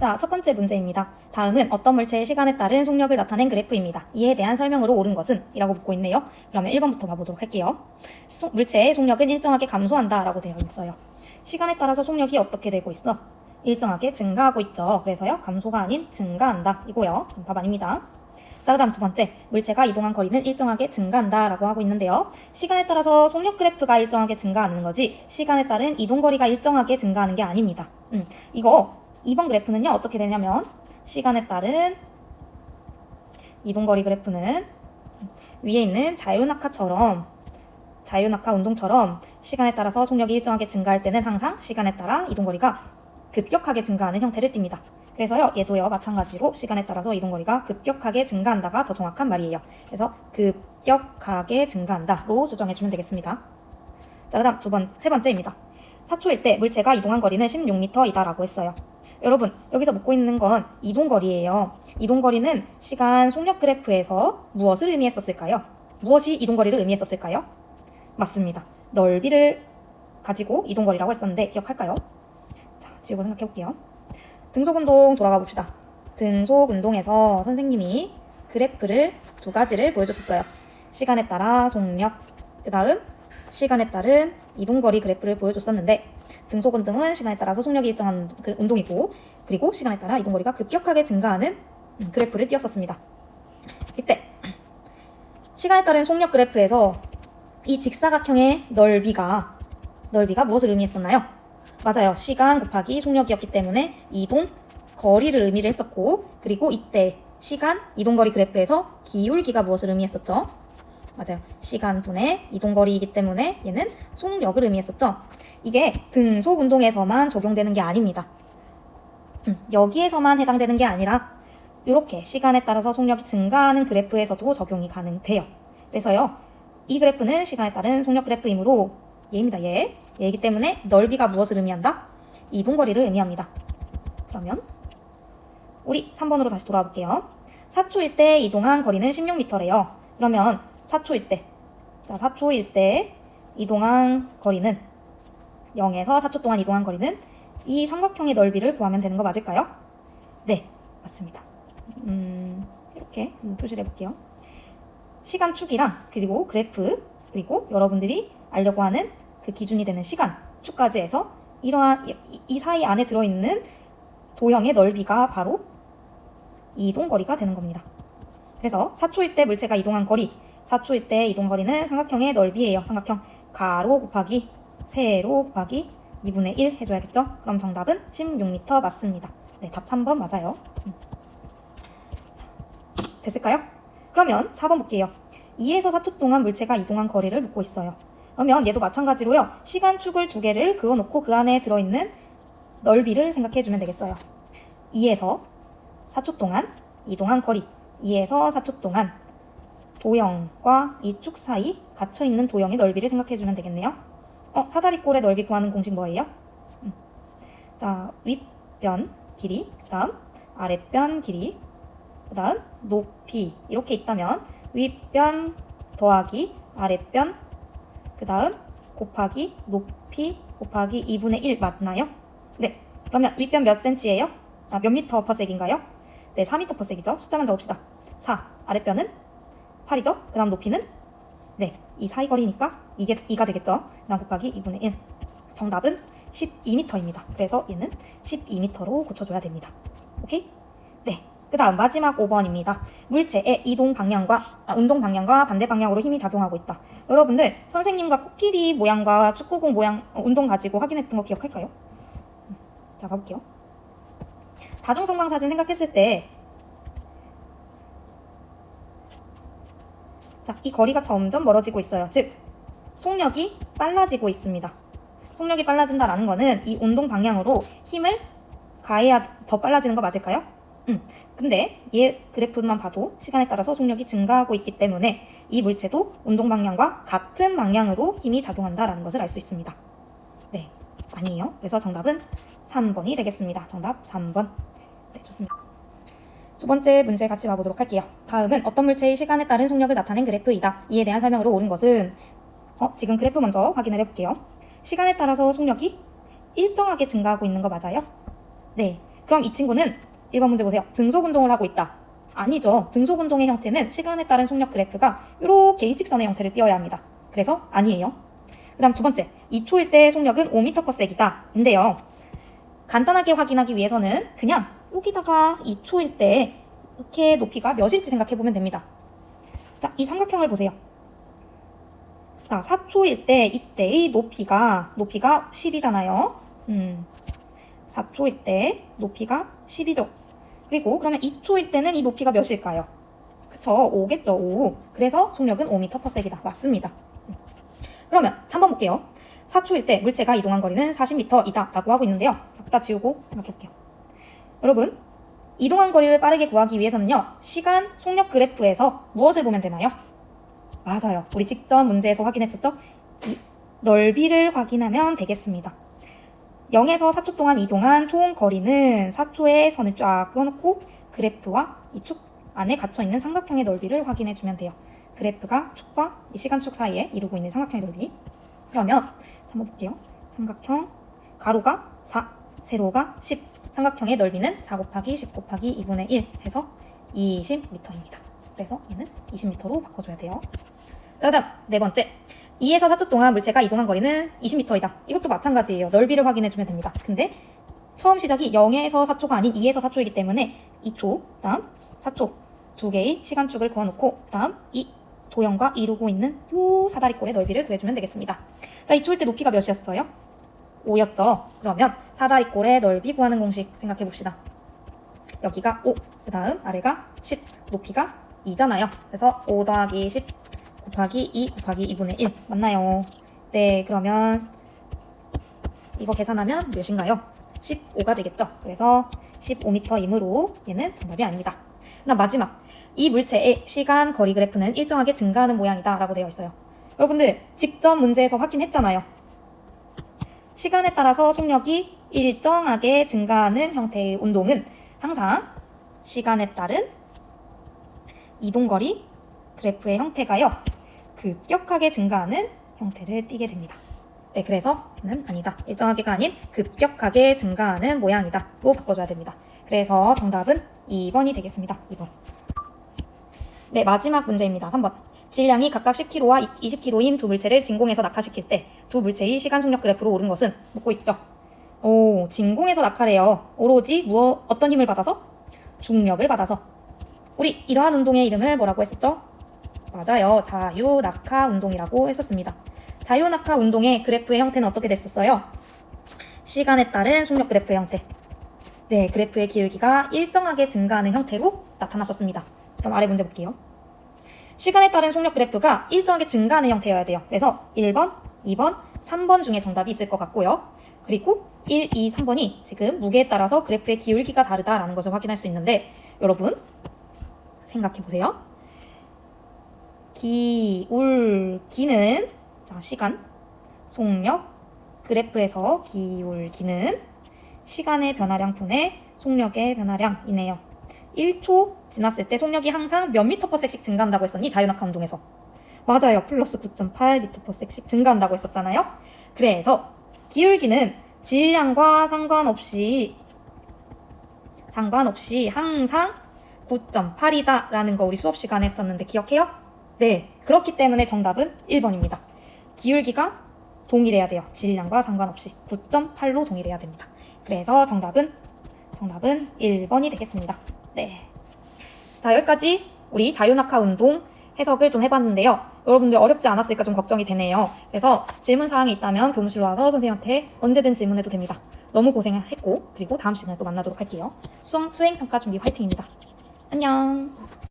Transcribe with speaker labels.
Speaker 1: 자, 첫 번째 문제입니다. 다음은 어떤 물체의 시간에 따른 속력을 나타낸 그래프입니다. 이에 대한 설명으로 옳은 것은? 이라고 묻고 있네요. 그러면 1번부터 봐보도록 할게요. 물체의 속력은 일정하게 감소한다 라고 되어 있어요. 시간에 따라서 속력이 어떻게 되고 있어? 일정하게 증가하고 있죠. 그래서요, 감소가 아닌 증가한다 이고요. 답 아닙니다. 자, 그 다음 두 번째, 물체가 이동한 거리는 일정하게 증가한다 라고 하고 있는데요. 시간에 따라서 속력 그래프가 일정하게 증가하는 거지 시간에 따른 이동거리가 일정하게 증가하는 게 아닙니다. 이거 2번 그래프는요, 어떻게 되냐면 시간에 따른 이동거리 그래프는 위에 있는 자유낙하 운동처럼 시간에 따라서 속력이 일정하게 증가할 때는 항상 시간에 따라 이동거리가 급격하게 증가하는 형태를 띱니다. 그래서요, 얘도요, 마찬가지로 시간에 따라서 이동거리가 급격하게 증가한다가 더 정확한 말이에요. 그래서 급격하게 증가한다로 수정해주면 되겠습니다. 자, 그 다음 세 번째입니다. 4초일 때 물체가 이동한 거리는 16m이다 라고 했어요. 여러분, 여기서 묻고 있는 건 이동거리예요. 이동거리는 시간 속력 그래프에서 무엇을 의미했었을까요? 무엇이 이동거리를 의미했었을까요? 맞습니다. 넓이를 가지고 이동거리라고 했었는데 기억할까요? 자, 지우고 생각해 볼게요. 등속운동 돌아가 봅시다. 등속운동에서 선생님이 그래프를 두 가지를 보여줬었어요. 시간에 따라 속력, 그 다음 시간에 따른 이동거리 그래프를 보여줬었는데 등속운동은 시간에 따라서 속력이 일정한 운동이고, 그리고 시간에 따라 이동거리가 급격하게 증가하는 그래프를 띄웠었습니다. 이때 시간에 따른 속력 그래프에서 이 직사각형의 넓이가 무엇을 의미했었나요? 맞아요. 시간 곱하기 속력이었기 때문에 이동 거리를 의미를 했었고, 그리고 이때 시간 이동거리 그래프에서 기울기가 무엇을 의미했었죠? 맞아요. 시간분의 이동거리이기 때문에 얘는 속력을 의미했었죠. 이게 등속 운동에서만 적용되는 게 아닙니다. 여기에서만 해당되는 게 아니라 이렇게 시간에 따라서 속력이 증가하는 그래프에서도 적용이 가능돼요. 그래서요, 이 그래프는 시간에 따른 속력 그래프이므로 얘입니다. 얘이기 때문에 넓이가 무엇을 의미한다? 이동거리를 의미합니다. 그러면 우리 3번으로 다시 돌아와 볼게요. 4초일 때 이동한 거리는 16m래요. 그러면 4초일 때 이동한 거리는 0에서 4초 동안 이동한 거리는 이 삼각형의 넓이를 구하면 되는 거 맞을까요? 네, 맞습니다. 이렇게 표시를 해볼게요. 시간축이랑 그리고 그래프, 그리고 여러분들이 알려고 하는 그 기준이 되는 시간 축까지 해서 이러한 이 사이 안에 들어있는 도형의 넓이가 바로 이동거리가 되는 겁니다. 그래서 4초일 때 물체가 이동한 거리, 4초일 때 이동거리는 삼각형의 넓이에요. 삼각형 가로 곱하기 세로 곱하기 2분의 1 해줘야겠죠? 그럼 정답은 16m 맞습니다. 네, 답 3번 맞아요. 됐을까요? 그러면 4번 볼게요. 2에서 4초 동안 물체가 이동한 거리를 묻고 있어요. 그러면 얘도 마찬가지로요, 시간축을 두 개를 그어놓고 그 안에 들어있는 넓이를 생각해주면 되겠어요. 2에서 4초 동안 이동한 거리, 2에서 4초 동안 도형과 이 축 사이 갇혀있는 도형의 넓이를 생각해주면 되겠네요. 사다리꼴의 넓이 구하는 공식 뭐예요? 자, 윗변 길이, 그 다음 아랫변 길이, 그 다음 높이 이렇게 있다면 윗변 더하기 아랫변, 그 다음 곱하기 높이 곱하기 2분의 1 맞나요? 네. 그러면 윗변 몇 센치예요? 몇 미터 퍼섹인가요? 네, 4미터 퍼섹이죠. 숫자만 적읍시다. 4. 아랫변은 8이죠. 그 다음 높이는? 네, 이 사이 거리니까 이게 2가 되겠죠. 그 다음 곱하기 2분의 1. 정답은 12m입니다. 그래서 얘는 12m로 고쳐줘야 됩니다. 오케이? 네. 그 다음 마지막 5번입니다. 물체의 운동 방향과 반대 방향으로 힘이 작용하고 있다. 여러분들 선생님과 코끼리 모양과 축구공 모양 운동 가지고 확인했던 거 기억할까요? 자, 가볼게요. 다중성광사진 생각했을 때 자, 이 거리가 점점 멀어지고 있어요. 즉 속력이 빨라지고 있습니다. 속력이 빨라진다라는 거는 이 운동 방향으로 힘을 가해야 더 빨라지는 거 맞을까요? 근데 얘 그래프만 봐도 시간에 따라서 속력이 증가하고 있기 때문에 이 물체도 운동 방향과 같은 방향으로 힘이 작용한다라는 것을 알 수 있습니다. 네, 아니에요. 그래서 정답은 3번이 되겠습니다. 정답 3번. 네, 좋습니다. 두 번째 문제 같이 봐보도록 할게요. 다음은 어떤 물체의 시간에 따른 속력을 나타낸 그래프이다. 이에 대한 설명으로 옳은 것은 지금 그래프 먼저 확인을 해볼게요. 시간에 따라서 속력이 일정하게 증가하고 있는 거 맞아요? 네. 그럼 이 친구는 1번 문제 보세요. 등속운동을 하고 있다. 아니죠. 등속운동의 형태는 시간에 따른 속력 그래프가 이렇게 일직선의 형태를 띄어야 합니다. 그래서 아니에요. 그 다음 두 번째, 2초일 때 속력은 5m/s이다. 인데요. 간단하게 확인하기 위해서는 그냥 여기다가 2초일 때 이렇게 높이가 몇일지 생각해보면 됩니다. 자, 이 삼각형을 보세요. 자, 4초일 때 이때의 높이가 10이잖아요. 4초일 때 높이가 10이죠. 그리고 그러면 2초일 때는 이 높이가 몇일까요? 그쵸, 5겠죠, 5. 그래서 속력은 5m/s이다. 맞습니다. 그러면 3번 볼게요. 4초일 때 물체가 이동한 거리는 40m이다 라고 하고 있는데요. 자, 다 지우고 생각해볼게요. 여러분, 이동한 거리를 빠르게 구하기 위해서는요, 시간 속력 그래프에서 무엇을 보면 되나요? 맞아요. 우리 직전 문제에서 확인했었죠? 이 넓이를 확인하면 되겠습니다. 0에서 4초 동안 이동한 총 거리는 4초의 선을 쫙 그어놓고 그래프와 이 축 안에 갇혀있는 삼각형의 넓이를 확인해주면 돼요. 그래프가 축과 이 시간축 사이에 이루고 있는 삼각형의 넓이. 그러면 한번 볼게요. 삼각형 가로가 4, 세로가 10. 삼각형의 넓이는 4 곱하기 10 곱하기 2분의 1 해서 20m입니다. 그래서 얘는 20m로 바꿔줘야 돼요. 자, 다음 네 번째. 2에서 4초 동안 물체가 이동한 거리는 20m이다. 이것도 마찬가지예요. 넓이를 확인해주면 됩니다. 근데 처음 시작이 0에서 4초가 아닌 2에서 4초이기 때문에 2초, 다음 4초 두 개의 시간축을 그어놓고 다음 이 도형과 이루고 있는 요 사다리꼴의 넓이를 구해주면 되겠습니다. 자, 2초일 때 높이가 몇이었어요? 5였죠. 그러면 사다리꼴의 넓이 구하는 공식 생각해봅시다. 여기가 5, 그 다음 아래가 10, 높이가 2잖아요. 그래서 5 더하기 10 곱하기 2 곱하기 2분의 1 맞나요? 네, 그러면 이거 계산하면 몇인가요? 15가 되겠죠. 그래서 15m이므로 얘는 정답이 아닙니다. 그다음 마지막, 이 물체의 시간 거리 그래프는 일정하게 증가하는 모양이다 라고 되어 있어요. 여러분들 직전 문제에서 확인했잖아요. 시간에 따라서 속력이 일정하게 증가하는 형태의 운동은 항상 시간에 따른 이동거리 그래프의 형태가요, 급격하게 증가하는 형태를 띠게 됩니다. 네, 그래서 는 아니다. 일정하게가 아닌 급격하게 증가하는 모양이다 로 바꿔줘야 됩니다. 그래서 정답은 2번이 되겠습니다. 2번. 네, 마지막 문제입니다. 3번. 질량이 각각 10kg와 20kg인 두 물체를 진공에서 낙하시킬 때 두 물체의 시간 속력 그래프로 오른 것은 묻고 있죠. 오, 진공에서 낙하래요. 오로지 어떤 힘을 받아서? 중력을 받아서. 우리 이러한 운동의 이름을 뭐라고 했었죠? 맞아요. 자유낙하 운동이라고 했었습니다. 자유낙하 운동의 그래프의 형태는 어떻게 됐었어요? 시간에 따른 속력 그래프의 형태. 네, 그래프의 기울기가 일정하게 증가하는 형태로 나타났었습니다. 그럼 아래 문제 볼게요. 시간에 따른 속력 그래프가 일정하게 증가하는 형태여야 돼요. 그래서 1번, 2번, 3번 중에 정답이 있을 것 같고요. 그리고 1, 2, 3번이 지금 무게에 따라서 그래프의 기울기가 다르다라는 것을 확인할 수 있는데, 여러분 생각해보세요. 기울기는, 자, 시간, 속력, 그래프에서 기울기는 시간의 변화량 분의 속력의 변화량이네요. 1초 지났을 때 속력이 항상 몇 m/s씩 증가한다고 했었니? 자유낙하 운동에서. 맞아요. 플러스 9.8m/s씩 증가한다고 했었잖아요. 그래서 기울기는 질량과 상관없이 항상 9.8이다 라는 거 우리 수업 시간에 했었는데 기억해요? 네. 그렇기 때문에 정답은 1번입니다. 기울기가 동일해야 돼요. 질량과 상관없이 9.8로 동일해야 됩니다. 그래서 정답은 1번이 되겠습니다. 네. 자, 여기까지 우리 자유낙하 운동 해석을 좀 해봤는데요. 여러분들 어렵지 않았을까 좀 걱정이 되네요. 그래서 질문사항이 있다면 교무실로 와서 선생님한테 언제든 질문해도 됩니다. 너무 고생했고, 그리고 다음 시간에 또 만나도록 할게요. 수행평가 준비 화이팅입니다. 안녕.